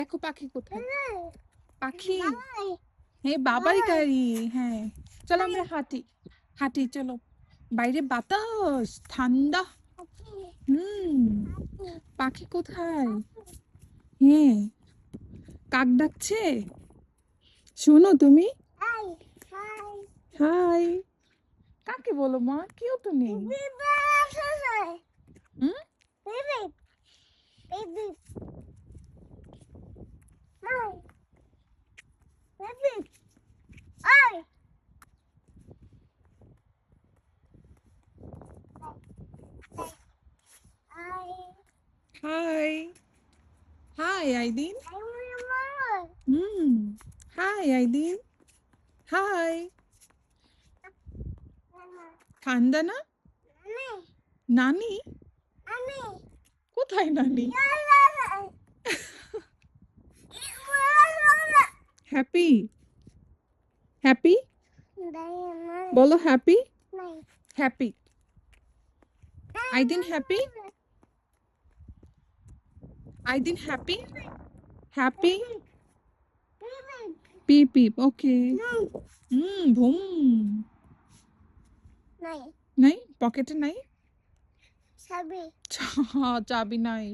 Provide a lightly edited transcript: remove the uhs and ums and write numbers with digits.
দেখো পাখি কোথায়? পাখি হ্যাঁ বাবাই গাড়ি। হ্যাঁ চলো আমরা হাঁটি হাঁটি চলো। বাইরে বাতাস ঠান্ডা। পাখি কোথায়? হ্যাঁ কাক ডাকছে শোনো তুমি। হাই কাকে বলো মা? কেউ তো নেই। হুম hi hi Aiden. Hi Aiden. Hi ঠান্ডা না? নানি কোথায় নানি? হ্যাপি হ্যাপি বলো happy happy Aiden happy Aiden happy happy পিপ পিপ ওকে ভুম নাই পকেটে নাই চাবি নাই